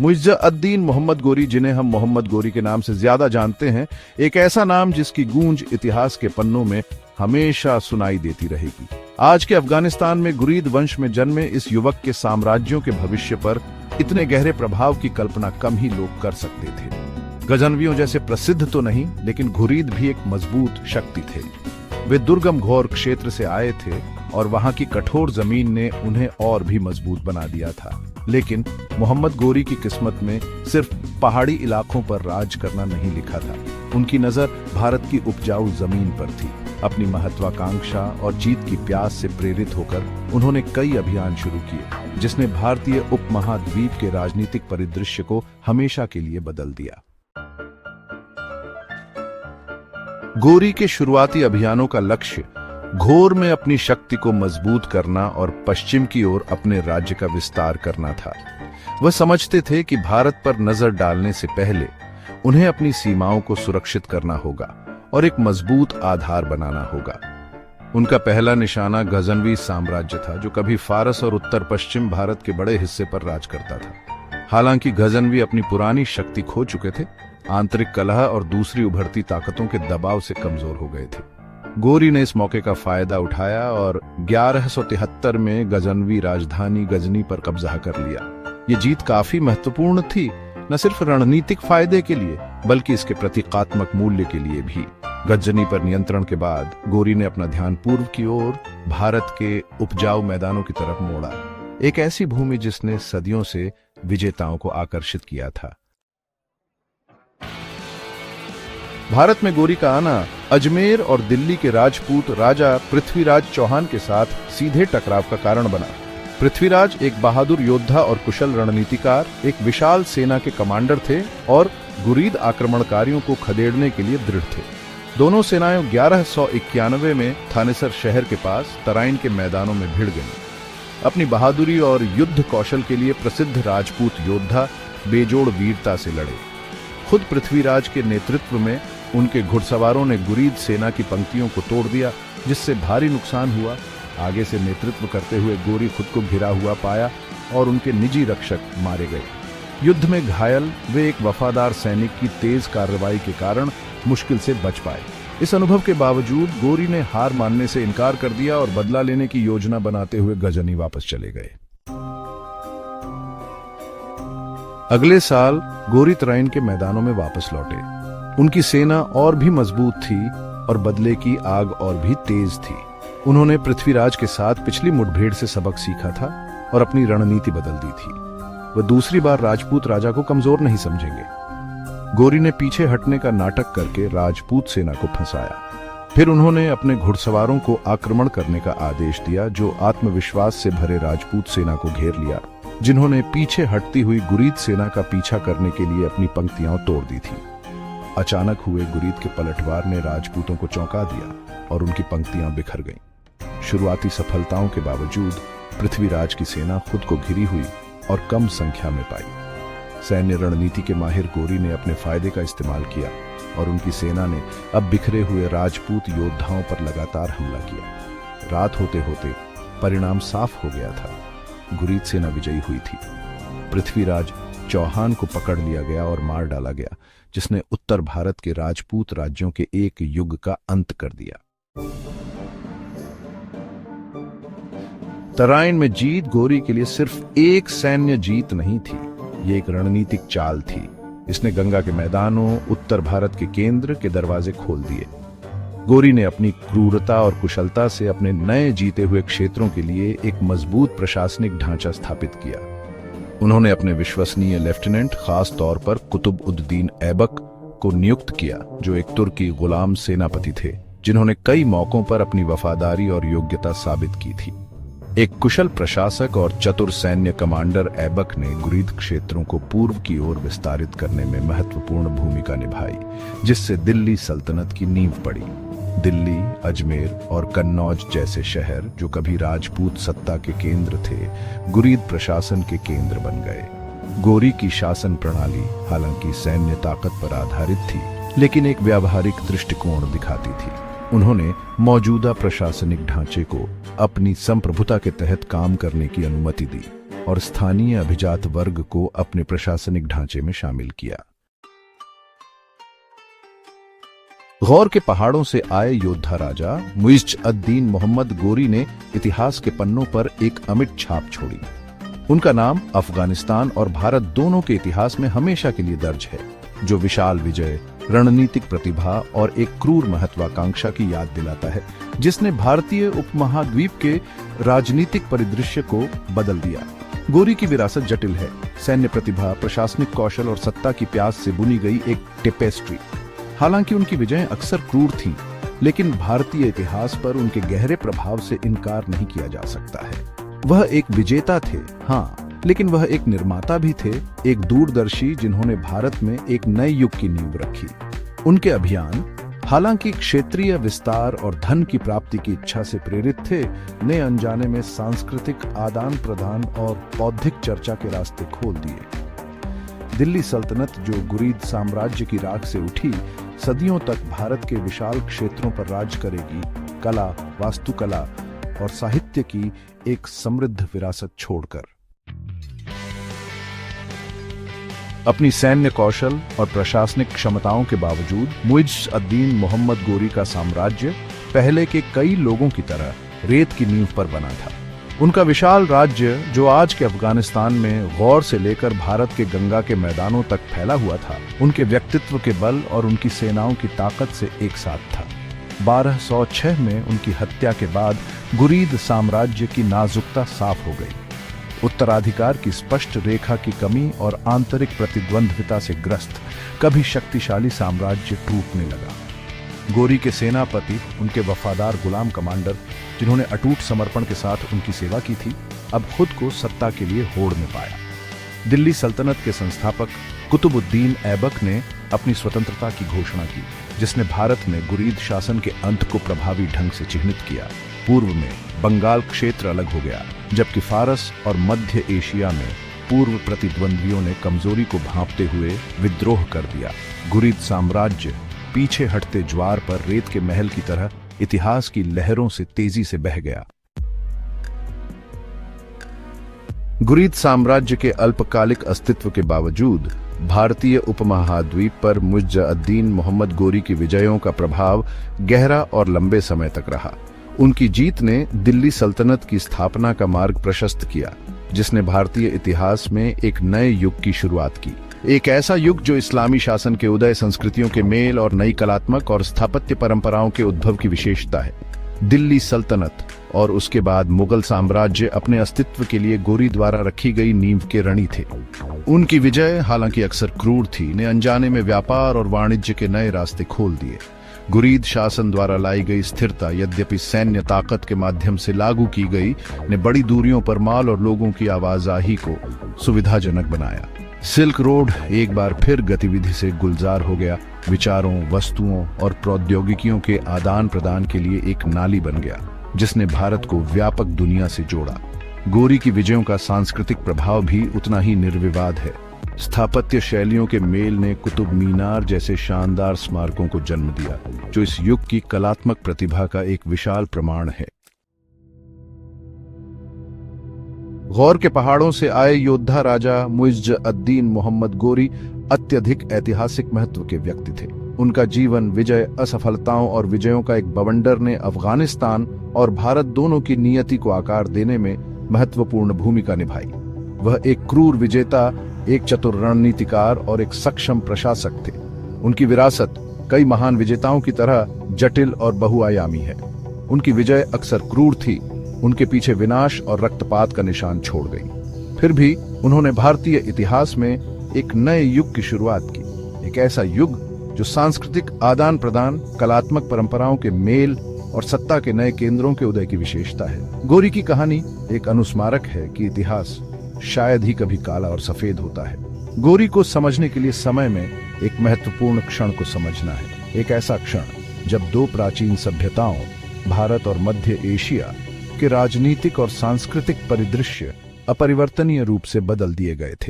मुइज़्ज़ अद-दीन मोहम्मद गोरी, जिन्हें हम मोहम्मद गोरी के नाम से ज्यादा जानते हैं, एक ऐसा नाम जिसकी गूंज इतिहास के पन्नों में हमेशा सुनाई देती रहेगी। आज के अफगानिस्तान में गुरीद वंश में जन्मे इस युवक के साम्राज्यों के भविष्य पर इतने गहरे प्रभाव की कल्पना कम ही लोग कर सकते थे। गजनवियों जैसे प्रसिद्ध तो नहीं, लेकिन घुरीद भी एक मजबूत शक्ति थे। वे दुर्गम घोर क्षेत्र से आए थे और वहां की कठोर जमीन ने उन्हें और भी मजबूत बना दिया था। लेकिन मोहम्मद गोरी की किस्मत में सिर्फ पहाड़ी इलाकों पर राज करना नहीं लिखा था। उनकी नजर भारत की उपजाऊ जमीन पर थी। अपनी महत्वाकांक्षा और जीत की प्यास से प्रेरित होकर उन्होंने कई अभियान शुरू किए, जिसने भारतीय उपमहाद्वीप के राजनीतिक परिदृश्य को हमेशा के लिए बदल दिया। गोरी के शुरुआती अभियानों का लक्ष्य घोर में अपनी शक्ति को मजबूत करना और पश्चिम की ओर अपने राज्य का विस्तार करना था। वह समझते थे कि भारत पर नजर डालने से पहले उन्हें अपनी सीमाओं को सुरक्षित करना होगा और एक मजबूत आधार बनाना होगा। उनका पहला निशाना गजनवी साम्राज्य था, जो कभी फारस और उत्तर पश्चिम भारत के बड़े हिस्से पर राज करता था। हालांकि गजनवी अपनी पुरानी शक्ति खो चुके थे, आंतरिक कलह और दूसरी उभरती ताकतों के दबाव से कमजोर हो गए थे। गोरी ने इस मौके का फायदा उठाया और 1173 में गजनवी राजधानी गजनी पर कब्जा कर लिया। ये जीत काफी महत्वपूर्ण थी, न सिर्फ रणनीतिक फायदे के लिए बल्कि इसके प्रतीकात्मक मूल्य के लिए भी। गजनी पर नियंत्रण के बाद गोरी ने अपना ध्यान पूर्व की ओर भारत के उपजाऊ मैदानों की तरफ मोड़ा, एक ऐसी भूमि जिसने सदियों से विजेताओं को आकर्षित किया था। भारत में गोरी का आना अजमेर और दिल्ली के राजपूत राजा पृथ्वीराज चौहान के साथ सीधे टकराव का कारण बना। पृथ्वीराज एक बहादुर योद्धा और कुशल रणनीतिकार, एक विशाल सेना के कमांडर थे और गुरीद आक्रमणकारियों को खदेड़ने के लिए दृढ़ थे। दोनों सेनाएं 1191 में थानेसर शहर के पास तराइन के मैदानों में भिड़ गईं। अपनी बहादुरी और युद्ध कौशल के लिए प्रसिद्ध राजपूत योद्धा बेजोड़ वीरता से लड़े। खुद पृथ्वीराज के नेतृत्व में उनके घुड़सवारों ने गुरीद सेना की पंक्तियों को तोड़ दिया, जिससे भारी नुकसान हुआ। आगे से नेतृत्व करते हुए गोरी खुद को घिरा हुआ पाया और उनके निजी रक्षक मारे गए। युद्ध में घायल वे एक वफादार सैनिक की तेज कार्रवाई के कारण मुश्किल से बच पाए। इस अनुभव के बावजूद गोरी ने हार मानने से इनकार कर दिया और बदला लेने की योजना बनाते हुए गजनी वापस चले गए। अगले साल गोरी तराइन के मैदानों में वापस लौटे। उनकी सेना और भी मजबूत थी और बदले की आग और भी तेज थी। उन्होंने पृथ्वीराज के साथ पिछली मुठभेड़ से सबक सीखा था और अपनी रणनीति बदल दी थी। वह दूसरी बार राजपूत राजा को कमजोर नहीं समझेंगे। गोरी ने पीछे हटने का नाटक करके राजपूत सेना को फंसाया। फिर उन्होंने अपने घुड़सवारों को आक्रमण करने का आदेश दिया, जो आत्मविश्वास से भरे राजपूत सेना को घेर लिया, जिन्होंने पीछे हटती हुई गुरीद सेना का पीछा करने के लिए अपनी पंक्तियां तोड़ दी थी। अचानक हुए गुरीद के पलटवार ने राजपूतों को चौंका दिया और उनकी पंक्तियां बिखर गईं। शुरुआती सफलताओं के बावजूद पृथ्वीराज की सेना खुद को घिरी हुई और कम संख्या में पाई। सैन्य रणनीति के माहिर गोरी ने अपने फायदे का इस्तेमाल किया और उनकी सेना ने अब बिखरे हुए राजपूत योद्धाओं पर लगातार हमला किया। रात होते होते परिणाम साफ हो गया था। गुरीद सेना विजयी हुई थी। पृथ्वीराज चौहान को पकड़ लिया गया और मार डाला गया, जिसने उत्तर भारत के राजपूत राज्यों के एक युग का अंत कर दिया। तराइन में जीत गोरी के लिए सिर्फ एक सैन्य जीत नहीं थी, ये एक रणनीतिक चाल थी। इसने गंगा के मैदानों, उत्तर भारत के केंद्र के दरवाजे खोल दिए। गोरी ने अपनी क्रूरता और कुशलता से अपने नए जीते हुए क्षेत्रों के लिए एक मजबूत प्रशासनिक ढांचा स्थापित किया। उन्होंने अपने विश्वसनीय लेफ्टिनेंट, खास तौर पर कुतुब उद दीन ऐबक को नियुक्त किया, जो एक तुर्की गुलाम सेनापति थे, जिन्होंने कई मौकों पर अपनी वफादारी और योग्यता साबित की थी। एक कुशल प्रशासक और चतुर सैन्य कमांडर ऐबक ने गुरीद क्षेत्रों को पूर्व की ओर विस्तारित करने में महत्वपूर्ण भूमिका निभाई, जिससे दिल्ली सल्तनत की नींव पड़ी। दिल्ली, अजमेर और कन्नौज जैसे शहर, जो कभी राजपूत सत्ता के केंद्र थे, गुरीद प्रशासन के केंद्र बन गए। गोरी की शासन प्रणाली हालांकि सैन्य ताकत पर आधारित थी, लेकिन एक व्यावहारिक दृष्टिकोण दिखाती थी। उन्होंने मौजूदा प्रशासनिक ढांचे को अपनी संप्रभुता के तहत काम करने की अनुमति दी और स्थानीय अभिजात वर्ग को अपने प्रशासनिक ढांचे में शामिल किया। गौर के पहाड़ों से आए योद्धा राजा मुइज़्ज़ अद-दीन मोहम्मद गोरी ने इतिहास के पन्नों पर एक अमिट छाप छोड़ी। उनका नाम अफगानिस्तान और भारत दोनों के इतिहास में हमेशा के लिए दर्ज है, जो विशाल विजय, रणनीतिक प्रतिभा और एक क्रूर महत्वाकांक्षा की याद दिलाता है, जिसने भारतीय उपमहाद्वीप के राजनीतिक परिदृश्य को बदल दिया। गोरी की विरासत जटिल है, सैन्य प्रतिभा, प्रशासनिक कौशल और सत्ता की प्यास से बुनी गई एक टेपेस्ट्री। हालांकि उनकी विजयें अक्सर क्रूर थीं, लेकिन भारतीय इतिहास पर उनके गहरे प्रभाव से इनकार नहीं किया जा सकता है। वह एक विजेता थे, हाँ, लेकिन वह एक निर्माता भी थे, एक दूरदर्शी जिन्होंने भारत में एक नए युग की नींव रखी। उनके अभियान, हालांकि क्षेत्रीय विस्तार और धन की प्राप्ति की इच्छा से प्रेरित थे, ने अनजाने में सांस्कृतिक आदान प्रदान और बौद्धिक चर्चा के रास्ते खोल दिए। दिल्ली सल्तनत, जो गुरीद साम्राज्य की राख से उठी, सदियों तक भारत के विशाल क्षेत्रों पर राज करेगी, कला, वास्तुकला और साहित्य की एक समृद्ध विरासत छोड़कर। अपनी सैन्य कौशल और प्रशासनिक क्षमताओं के बावजूद मुइज़्ज़ अद-दीन मोहम्मद गोरी का साम्राज्य पहले के कई लोगों की तरह रेत की नींव पर बना था। उनका विशाल राज्य, जो आज के अफगानिस्तान में गौर से लेकर भारत के गंगा के मैदानों तक फैला हुआ था, उनके व्यक्तित्व के बल और उनकी सेनाओं की ताकत से एक साथ था। 1206 में उनकी हत्या के बाद गुरीद साम्राज्य की नाजुकता साफ हो गई। उत्तराधिकार की स्पष्ट रेखा की कमी और आंतरिक प्रतिद्वंद्विता से ग्रस्त कभी शक्तिशाली साम्राज्य टूटने लगा। गोरी के सेनापति, उनके वफादार गुलाम कमांडर, जिन्होंने अटूट समर्पण के साथ उनकी सेवा की थी, अब खुद को सत्ता के लिए होड़ में पाया। दिल्ली सल्तनत के संस्थापक कुतुबुद्दीन ऐबक ने अपनी स्वतंत्रता की घोषणा की, जिसने भारत में गुरीद शासन के अंत को प्रभावी ढंग से चिह्नित किया। पूर्व में बंगाल क्षेत्र अलग हो गया, जबकि फारस और मध्य एशिया में पूर्व प्रतिद्वंद्वियों ने कमजोरी को भांपते हुए विद्रोह कर दिया। गुरीद साम्राज्य पीछे हटते ज्वार पर रेत के महल की तरह इतिहास की लहरों से तेजी से बह गया। गुरीद साम्राज्य के अल्पकालिक अस्तित्व के बावजूद भारतीय उपमहाद्वीप पर मुइज़्ज़ अद-दीन मोहम्मद गोरी की विजयों का प्रभाव गहरा और लंबे समय तक रहा। उनकी जीत ने दिल्ली सल्तनत की स्थापना का मार्ग प्रशस्त किया, जिसने भारतीय इतिहास में एक नए युग की शुरुआत की। एक ऐसा युग जो इस्लामी शासन के उदय, संस्कृतियों के मेल और नई कलात्मक और स्थापत्य परंपराओं के उद्भव की विशेषता है। दिल्ली सल्तनत और उसके बाद मुगल साम्राज्य अपने अस्तित्व के लिए गोरी द्वारा रखी गई नींव के ऋणी थे। उनकी विजय, हालांकि अक्सर क्रूर थी, ने अनजाने में व्यापार और वाणिज्य के नए रास्ते खोल दिए। गुरीद शासन द्वारा लाई गई स्थिरता, यद्यपि सैन्य ताकत के माध्यम से लागू की गई, ने बड़ी दूरियों पर माल और लोगों की आवाजाही को सुविधाजनक बनाया। सिल्क रोड एक बार फिर गतिविधि से गुलजार हो गया, विचारों, वस्तुओं और प्रौद्योगिकियों के आदान प्रदान के लिए एक नाली बन गया, जिसने भारत को व्यापक दुनिया से जोड़ा। गोरी की विजयों का सांस्कृतिक प्रभाव भी उतना ही निर्विवाद है। स्थापत्य शैलियों के मेल ने कुतुब मीनार जैसे शानदार स्मारकों को जन्म दिया, जो इस युग की कलात्मक प्रतिभा का एक विशाल प्रमाण है। गौर के पहाड़ों से आए योद्धा राजा मुइज़्ज़ अद-दीन मोहम्मद गोरी अत्यधिक ऐतिहासिक महत्व के व्यक्ति थे। उनका जीवन, विजय, असफलताओं और विजयों का एक बवंडर ने अफगानिस्तान और भारत दोनों की नियति को आकार देने में महत्वपूर्ण भूमिका निभाई। वह एक क्रूर विजेता, एक चतुर रणनीतिकार और एक सक्षम प्रशासक थे। उनकी विरासत कई महान विजेताओं की तरह जटिल और बहुआयामी है। उनकी विजय अक्सर क्रूर थी, उनके पीछे विनाश और रक्तपात का निशान छोड़ गई। फिर भी उन्होंने भारतीय इतिहास में एक नए युग की शुरुआत की, एक ऐसा युग जो सांस्कृतिक आदान प्रदान, कलात्मक परंपराओं के मेल और सत्ता के नए केंद्रों के उदय की विशेषता है। गोरी की कहानी एक अनुस्मारक है कि इतिहास शायद ही कभी काला और सफेद होता है। गोरी को समझने के लिए समय में एक महत्वपूर्ण क्षण को समझना है, एक ऐसा क्षण जब दो प्राचीन सभ्यताओं, भारत और मध्य एशिया के राजनीतिक और सांस्कृतिक परिदृश्य अपरिवर्तनीय रूप से बदल दिए गए थे।